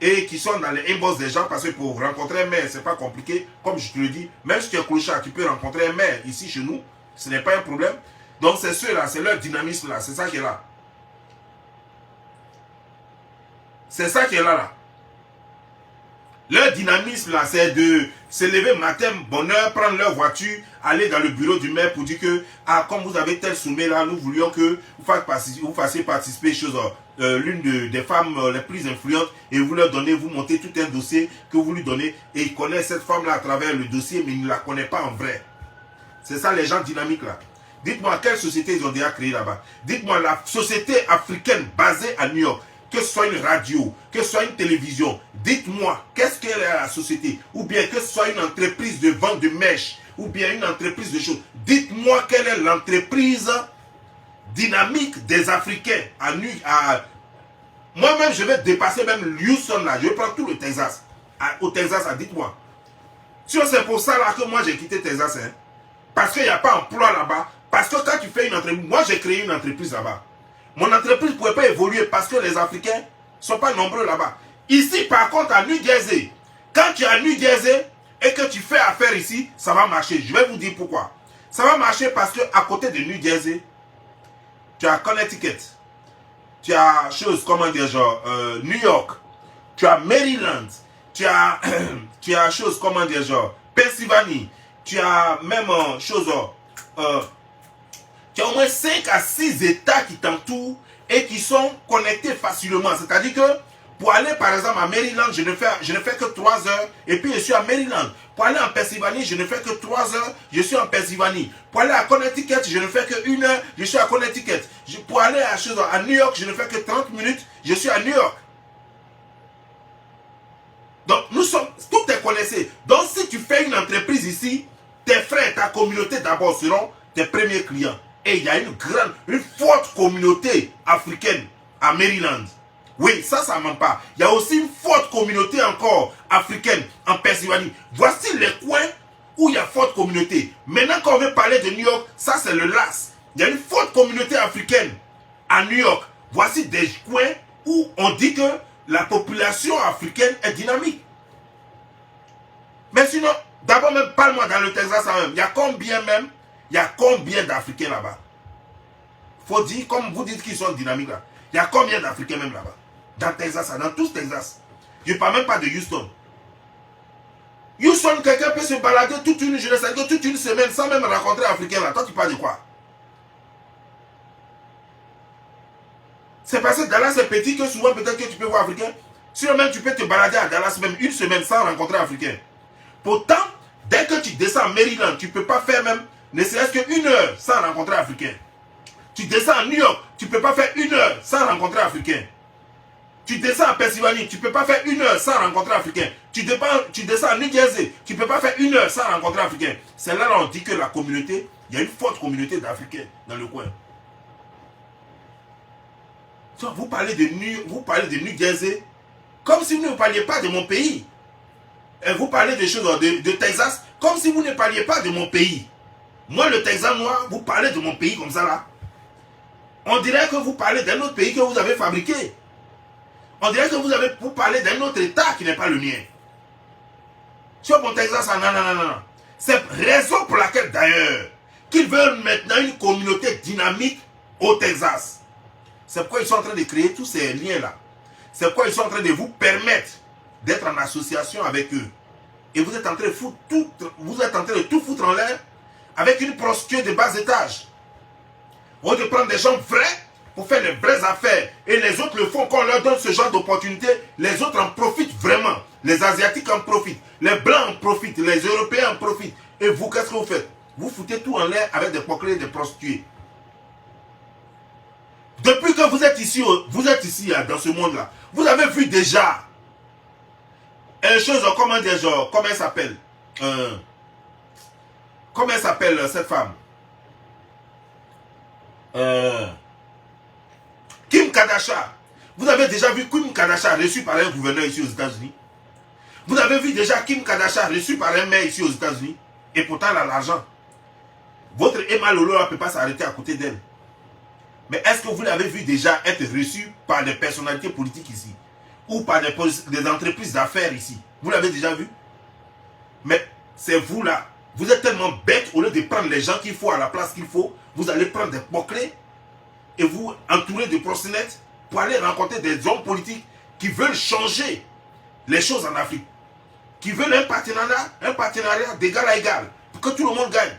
et qui sont dans les inbox des gens parce que pour rencontrer un maire, c'est pas compliqué. Comme je te le dis, même si tu es clochard, tu peux rencontrer un maire ici chez nous, ce n'est pas un problème. Donc c'est ceux-là, c'est leur dynamisme là, c'est ça qui est là. C'est ça qui est là. Leur dynamisme là, c'est de se lever matin, bonne heure, prendre leur voiture, aller dans le bureau du maire pour dire que, ah, comme vous avez tel sommet là, nous voulions que vous fassiez participer l'une des femmes les plus influentes et vous leur donnez, vous montez tout un dossier que vous lui donnez et il connaît cette femme là à travers le dossier mais il ne la connaît pas en vrai. C'est ça les gens dynamiques là. Dites-moi quelle société ils ont déjà créé là-bas. Dites-moi la société africaine basée à New York. Que ce soit une radio, que ce soit une télévision, dites-moi, qu'est-ce qu'elle est la société? Ou bien que ce soit une entreprise de vente de mèches, ou bien une entreprise de choses. Dites-moi quelle est l'entreprise dynamique des Africains Moi-même, je vais dépasser même Houston là. Je vais prendre tout le Texas. Au Texas, dites-moi. Si c'est pour ça là que moi j'ai quitté Texas, hein, parce qu'il n'y a pas d'emploi là-bas, parce que quand tu fais une entreprise, moi j'ai créé une entreprise là-bas. Mon entreprise ne pouvait pas évoluer parce que les Africains ne sont pas nombreux là-bas. Ici, par contre, à New Jersey, quand tu es à New Jersey et que tu fais affaire ici, ça va marcher. Je vais vous dire pourquoi. Ça va marcher parce qu'à côté de New Jersey, tu as Connecticut, tu as New York, tu as Maryland, tu as Pennsylvanie, tu as même tu as au moins 5 à 6 États qui t'entourent et qui sont connectés facilement. C'est-à-dire que pour aller par exemple à Maryland, je ne fais que 3 heures et puis je suis à Maryland. Pour aller en Pennsylvanie, je ne fais que 3 heures, je suis en Pennsylvanie. Pour aller à Connecticut, je ne fais que 1 heure, je suis à Connecticut. Pour aller à New York, je ne fais que 30 minutes, je suis à New York. Donc tout est connecté. Donc si tu fais une entreprise ici, tes frères, ta communauté d'abord seront tes premiers clients. Et il y a une forte communauté africaine à Maryland. Oui, ça ne ment pas. Il y a aussi une forte communauté encore africaine en Pennsylvanie. Voici les coins où il y a forte communauté. Maintenant, quand on veut parler de New York, ça c'est le LAS. Il y a une forte communauté africaine à New York. Voici des coins où on dit que la population africaine est dynamique. Mais sinon, d'abord même, parle-moi dans le Texas même. Il y a combien d'Africains là-bas? Faut dire, comme vous dites qu'ils sont dynamiques là. Il y a combien d'Africains même là-bas? Dans Texas, dans tout Texas. Je ne parle même pas de Houston. Houston, quelqu'un peut se balader toute une semaine sans même rencontrer un Africain là. Toi, tu parles de quoi? C'est parce que Dallas est petit que souvent peut-être que tu peux voir Africain. Sinon même tu peux te balader à Dallas même une semaine sans rencontrer un Africain. Pourtant, dès que tu descends à Maryland, tu ne peux pas faire même ne serait-ce qu'une heure sans rencontrer un Africain. Tu descends à New York, tu ne peux pas faire une heure sans rencontrer un Africain. Tu descends à Pennsylvanie, tu ne peux pas faire une heure sans rencontrer un Africain. Tu descends à New Jersey, tu ne peux pas faire une heure sans rencontrer un Africain. C'est là où on dit que la communauté, il y a une forte communauté d'Africains dans le coin. Vous parlez de New Jersey comme si vous ne parliez pas de mon pays. Et vous parlez des choses de Texas comme si vous ne parliez pas de mon pays. Moi, le Texas noir, vous parlez de mon pays comme ça là. On dirait que vous parlez d'un autre pays que vous avez fabriqué. On dirait que vous parlez d'un autre État qui n'est pas le mien. Sur mon Texas, non. C'est raison pour laquelle d'ailleurs qu'ils veulent maintenant une communauté dynamique au Texas. C'est pourquoi ils sont en train de créer tous ces liens-là. C'est pourquoi ils sont en train de vous permettre d'être en association avec eux. Et vous êtes en train de tout foutre en l'air avec une prostituée de bas étage. On de prendre des gens vrais pour faire les vraies affaires. Et les autres le font quand on leur donne ce genre d'opportunité. Les autres en profitent vraiment. Les Asiatiques en profitent. Les Blancs en profitent. Les Européens en profitent. Et vous, qu'est-ce que vous faites? Vous foutez tout en l'air avec des poclés et des prostituées. Depuis que vous êtes ici dans ce monde-là, vous avez vu déjà une chose, comment elle s'appelle? Comment elle s'appelle cette femme? Kim Kardashian. Vous avez déjà vu Kim Kardashian reçu par un gouverneur ici aux États-Unis? Vous avez vu déjà Kim Kardashian reçu par un maire ici aux États-Unis? Et pourtant elle a l'argent. Votre Emma Lolo ne peut pas s'arrêter à côté d'elle. Mais est-ce que vous l'avez vu déjà être reçu par des personnalités politiques ici? Ou par des entreprises d'affaires ici? Vous l'avez déjà vu? Mais c'est vous là. Vous êtes tellement bête, au lieu de prendre les gens qu'il faut à la place qu'il faut, vous allez prendre des poclés et vous entourer de proxénètes pour aller rencontrer des hommes politiques qui veulent changer les choses en Afrique. Qui veulent un partenariat d'égal à égal, pour que tout le monde gagne.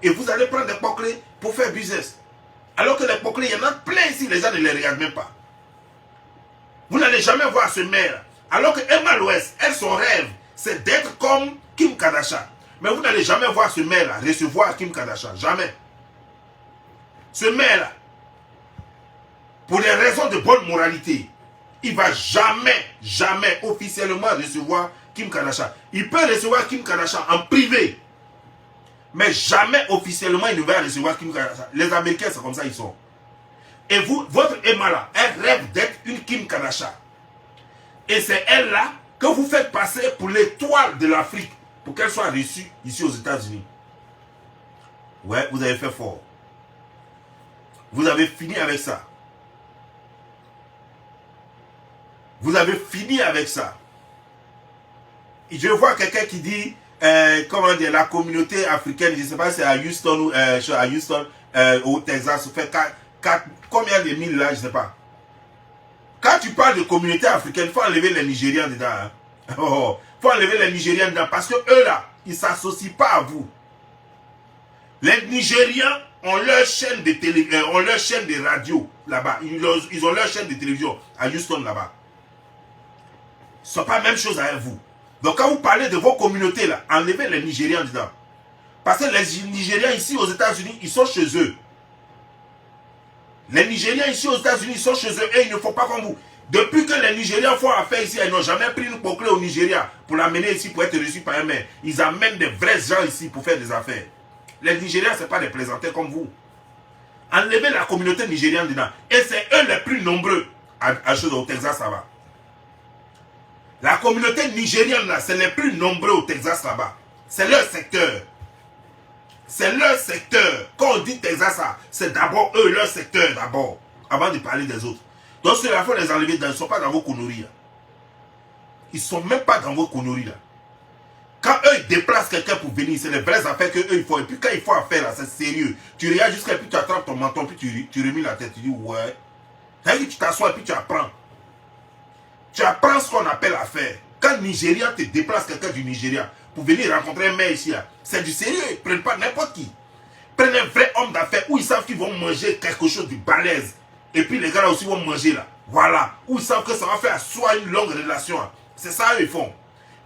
Et vous allez prendre des poclés pour faire business. Alors que les poclés, il y en a plein ici, les gens ne les regardent même pas. Vous n'allez jamais voir ce maire. Alors que Emma Louest, elle, son rêve, c'est d'être comme Kim Kardashian. Mais vous n'allez jamais voir ce maire-là recevoir Kim Kardashian. Jamais. Ce maire-là, pour des raisons de bonne moralité, il ne va jamais officiellement recevoir Kim Kardashian. Il peut recevoir Kim Kardashian en privé. Mais jamais officiellement il ne va recevoir Kim Kardashian. Les Américains, c'est comme ça ils sont. Et vous, votre Emma là, elle rêve d'être une Kim Kardashian. Et c'est elle là que vous faites passer pour l'étoile de l'Afrique, pour qu'elle soit reçue ici aux États-Unis. Ouais, vous avez fait fort. Vous avez fini avec ça. Vous avez fini avec ça. Et je vois quelqu'un qui dit, comment dire, la communauté africaine, je ne sais pas si c'est à Houston ou au Texas, fait combien de mille là, je ne sais pas. Quand tu parles de communauté africaine, il faut enlever les Nigérians dedans. Hein. Oh, faut enlever les Nigériens dedans parce que eux là, ils ne s'associent pas à vous. Les Nigériens ont leur chaîne de télé, ont leur chaîne de radio là-bas. Ils ont leur chaîne de télévision à Houston là-bas. Ce n'est pas la même chose avec vous. Donc quand vous parlez de vos communautés là, enlevez les Nigériens dedans. Parce que les Nigériens ici aux États-Unis, ils sont chez eux. Les Nigériens ici aux États-Unis, ils sont chez eux et ils ne font pas comme vous. Depuis que les Nigérians font affaire ici, ils n'ont jamais pris une clé au Nigeria pour l'amener ici pour être reçus par un maire. Ils amènent des vrais gens ici pour faire des affaires. Les Nigériens, ce n'est pas des plaisantins comme vous. Enlevez la communauté nigérienne dedans. Et c'est eux les plus nombreux au Texas là-bas. La communauté nigérienne là, c'est les plus nombreux au Texas là-bas. C'est leur secteur. C'est leur secteur. Quand on dit Texas, c'est d'abord eux, leur secteur d'abord. Avant de parler des autres. Donc ceux-là, il faut les enlever. Ils ne sont pas dans vos conneries là. Ils ne sont même pas dans vos conneries là. Quand eux ils déplacent quelqu'un pour venir, c'est les vraies affaires que eux ils font. Et puis quand ils font affaire là, c'est sérieux. Tu regardes jusqu'à puis tu attrapes ton menton, puis tu remis la tête, tu dis ouais. C'est-à-dire que tu t'assois et puis tu apprends. Tu apprends ce qu'on appelle affaire. Quand Nigérian te déplace quelqu'un du Nigeria pour venir rencontrer un maire ici, c'est du sérieux. Ils ne prennent pas n'importe qui. Ils prennent un vrai homme d'affaires où ils savent qu'ils vont manger quelque chose de balèze. Et puis les gars là aussi vont manger là. Voilà. Où ils savent que ça va faire soit une longue relation. C'est ça eux ils font.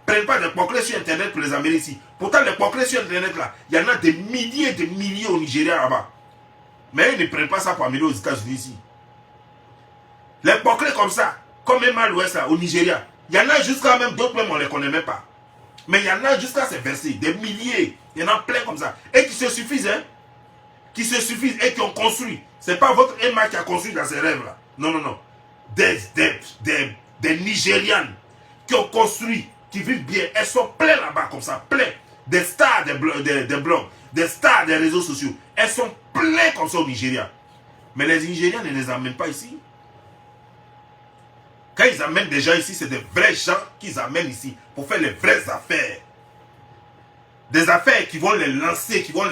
Ils ne prennent pas des porclés sur internet pour les amener ici. Pourtant les porclés sur internet là, il y en a des milliers et des milliers au Nigeria là-bas. Mais ils ne prennent pas ça pour amener aux États-Unis ici. Les porclés comme ça, comme même à l'ouest là, au Nigeria, il y en a jusqu'à même d'autres même on ne les connaît même pas. Mais il y en a jusqu'à ces versets, des milliers. Il y en a plein comme ça. Et qui se suffisent, hein. Qui se suffisent et qui ont construit. Ce n'est pas votre Emma qui a construit dans ses rêves là. Non, non, non. Des Nigérianes qui ont construit, qui vivent bien. Elles sont pleines là-bas comme ça, pleines. Des stars des blogs, des stars des réseaux sociaux. Elles sont pleines comme ça au Nigeria. Mais les Nigériens ne les amènent pas ici. Quand ils amènent des gens ici, c'est des vrais gens qu'ils amènent ici pour faire les vraies affaires. Des affaires qui vont les lancer, qui vont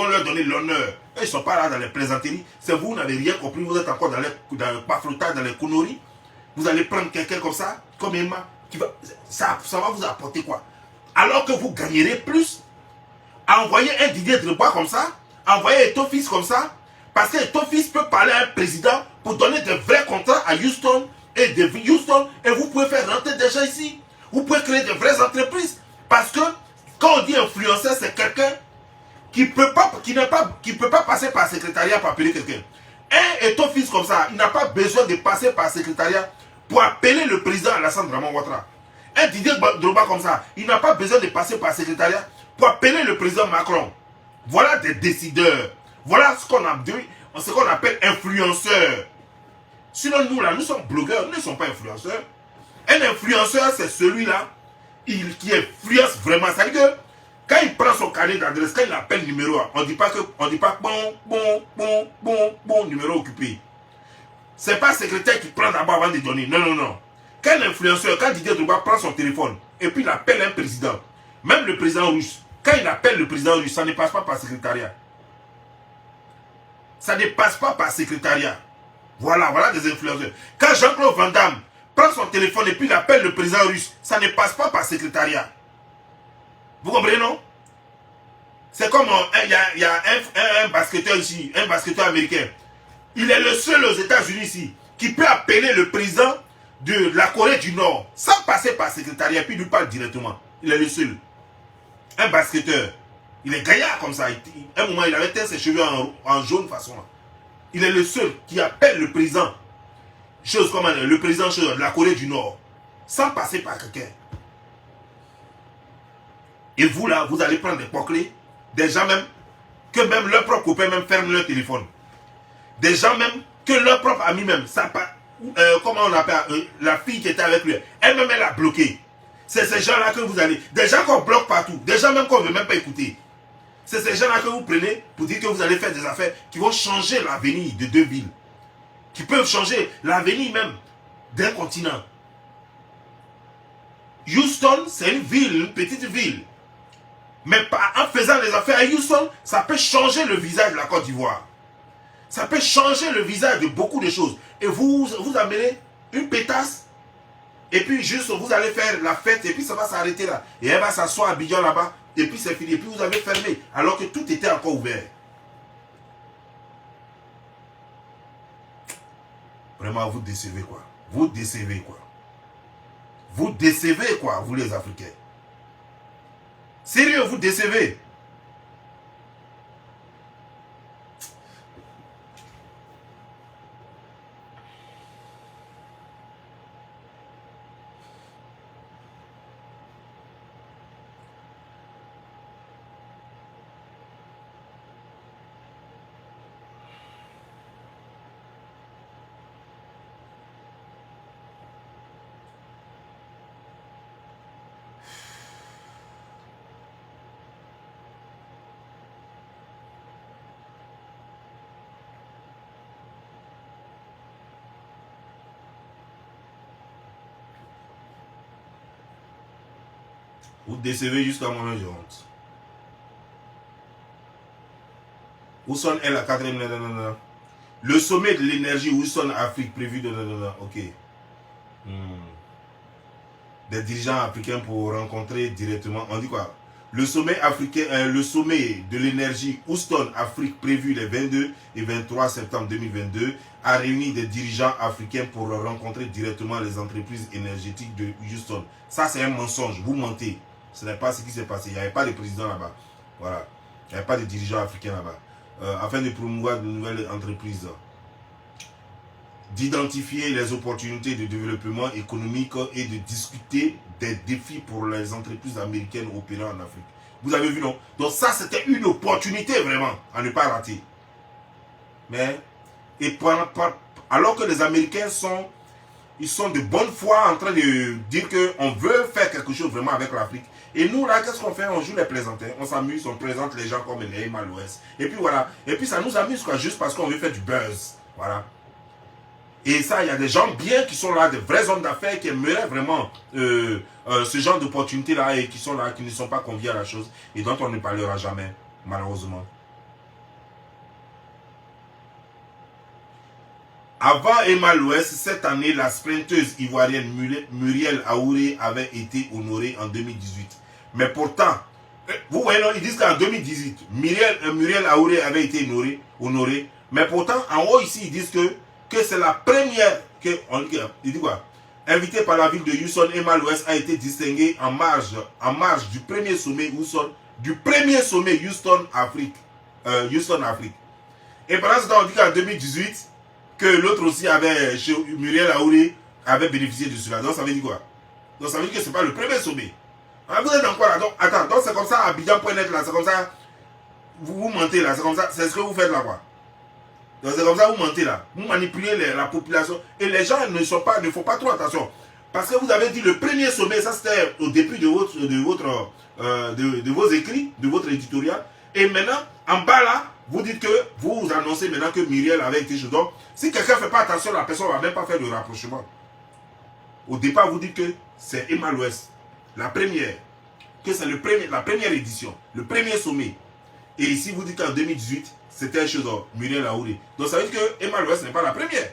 leur donner l'honneur. Ils ne sont pas là dans les plaisanteries. C'est vous n'avez rien compris, vous êtes encore dans le paflotage, dans les conneries. Vous allez prendre quelqu'un comme ça, comme Emma, ça va vous apporter quoi? Alors que vous gagnerez plus à envoyer un Didier Drogba comme ça, à envoyer Eto'o-Fils comme ça, parce que Eto'o-Fils peut parler à un président pour donner de vrais contrats à Houston, et vous pouvez faire rentrer des gens ici. Vous pouvez créer de vraies entreprises. Parce que quand on dit influenceur, c'est quelqu'un qui ne peut pas passer par le secrétariat pour appeler quelqu'un. Un Eto'o-Fils comme ça, il n'a pas besoin de passer par le secrétariat pour appeler le président Alassane Draman Ouattara. Un Didier Drogba comme ça, il n'a pas besoin de passer par le secrétariat pour appeler le président Macron. Voilà des décideurs. Voilà ce qu'on appelle influenceurs. Sinon, nous, là, nous sommes blogueurs, nous ne sommes pas influenceurs. Un influenceur, c'est celui-là qui influence vraiment. C'est-à-dire que quand il prend son carnet d'adresse, quand il appelle numéro, on ne dit pas bon, numéro occupé. Ce n'est pas le secrétaire qui prend d'abord avant de donner. Non, non, non. Quand un influenceur, quand Didier Drogba prend son téléphone et puis il appelle un président, même le président russe, quand il appelle le président russe, ça ne passe pas par le secrétariat. Ça ne passe pas par le secrétariat. Voilà des influenceurs. Quand Jean-Claude Van Damme prend son téléphone et puis il appelle le président russe, ça ne passe pas par le secrétariat. Vous comprenez, non? C'est comme il y a un basketteur ici, un basketteur américain. Il est le seul aux États-Unis ici qui peut appeler le président de la Corée du Nord sans passer par le secrétariat et puis lui parle directement. Il est le seul. Un basketteur. Il est gaillard comme ça. Un moment, il avait teint ses cheveux en jaune façon. Il est le seul qui appelle le président, le président de la Corée du Nord, sans passer par quelqu'un. Et vous là, vous allez prendre des porclés, des gens même, que même leurs propres copains même ferment leur téléphone. Des gens même, que leurs propres amis même, comment on appelle, la fille qui était avec lui, elle-même elle a bloqué. C'est ces gens-là que vous allez, des gens qu'on bloque partout, des gens même qu'on ne veut même pas écouter. C'est ces gens-là que vous prenez pour dire que vous allez faire des affaires qui vont changer l'avenir de deux villes. Qui peuvent changer l'avenir même d'un continent. Houston, c'est une ville, une petite ville. Mais en faisant les affaires à Houston, ça peut changer le visage de la Côte d'Ivoire. Ça peut changer le visage de beaucoup de choses. Et vous amenez une pétasse, et puis juste vous allez faire la fête, et puis ça va s'arrêter là. Et elle va s'asseoir à Abidjan là-bas. Et puis c'est fini. Et puis vous avez fermé. Alors que tout était encore ouvert. Vraiment, vous décevez quoi. Vous décevez quoi. Vous décevez quoi, vous les Africains. Sérieux, vous décevez. Vous décevez jusqu'à moi-même, j'ai honte. Où sonne elle la quatrième? Le sommet de l'énergie, où sonne Afrique prévu de... Ok. Des dirigeants africains pour rencontrer directement. On dit quoi? Le sommet africain, le sommet de l'énergie Houston, Afrique, prévu les 22 et 23 septembre 2022, a réuni des dirigeants africains pour rencontrer directement les entreprises énergétiques de Houston. Ça, c'est un mensonge. Vous mentez. Ce n'est pas ce qui s'est passé. Il n'y avait pas de président là-bas. Voilà. Il n'y avait pas de dirigeants africains là-bas. Afin de promouvoir de nouvelles entreprises, d'identifier les opportunités de développement économique et de discuter des défis pour les entreprises américaines opérant en Afrique. Vous avez vu, non? Donc ça, c'était une opportunité vraiment à ne pas rater. Mais, alors que les Américains sont de bonne foi en train de dire qu'on veut faire quelque chose vraiment avec l'Afrique. Et nous, là, qu'est-ce qu'on fait? On joue les plaisantins, on s'amuse, on présente les gens comme les Emma l'Ouest. Et puis voilà. Et puis ça nous amuse, quoi, juste parce qu'on veut faire du buzz. Voilà. Et ça, il y a des gens bien qui sont là, des vrais hommes d'affaires qui aimeraient vraiment ce genre d'opportunité-là et qui sont là, qui ne sont pas conviés à la chose et dont on ne parlera jamais, malheureusement. Avant Emma l'Ouest, cette année, la sprinteuse ivoirienne Muriel Aouré avait été honorée en 2018. Mais pourtant, vous voyez, non, ils disent qu'en 2018, Muriel Aouré avait été honorée. Mais pourtant, en haut ici, ils disent que c'est la première, il dit quoi? Invitée par la ville de Houston, Emma l'Ouest a été distinguée en marge du premier sommet Houston Afrique. Et pendant ce temps, on dit qu'en 2018, que l'autre aussi avait, chez Muriel Aouré, avait bénéficié de cela. Donc ça veut dire quoi? Donc ça veut dire que ce n'est pas le premier sommet. Alors, vous êtes dans quoi là? Donc attends, donc c'est comme ça, Abidjan.net là, c'est comme ça, vous mentez là, c'est comme ça, c'est ce que vous faites là quoi. Donc c'est comme ça, vous mentez là. Vous manipulez la population. Et les gens ne font pas trop attention. Parce que vous avez dit le premier sommet, ça c'était au début de vos écrits, de votre éditorial. Et maintenant, en bas là, vous dites que vous annoncez maintenant que Muriel avait été chez. Donc, si quelqu'un ne fait pas attention, la personne ne va même pas faire de rapprochement. Au départ, vous dites que c'est Emma l'Ouest, la première, que c'est la première édition, le premier sommet. Et ici, vous dites qu'en 2018, c'était un chose Muriel Aouré. Donc, ça veut dire que Emma l'Ouest n'est pas la première.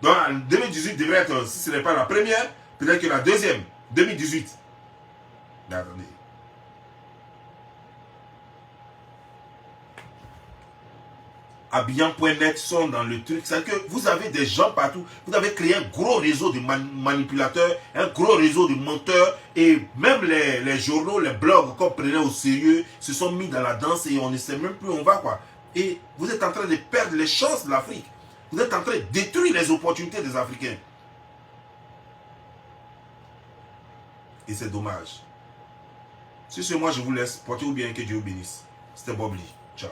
Donc, en 2018, devrait être, si ce n'est pas la première, peut-être que la deuxième, 2018. Attendez. Abidjan.net sont dans le truc. C'est que vous avez des gens partout. Vous avez créé un gros réseau de manipulateurs, un gros réseau de menteurs. Et même les journaux, les blogs qu'on prenait au sérieux se sont mis dans la danse et on ne sait même plus où on va quoi. Et vous êtes en train de perdre les chances de l'Afrique. Vous êtes en train de détruire les opportunités des Africains. Et c'est dommage. Sur ce, moi je vous laisse. Portez-vous bien, que Dieu vous bénisse. C'était Bob Lee. Ciao.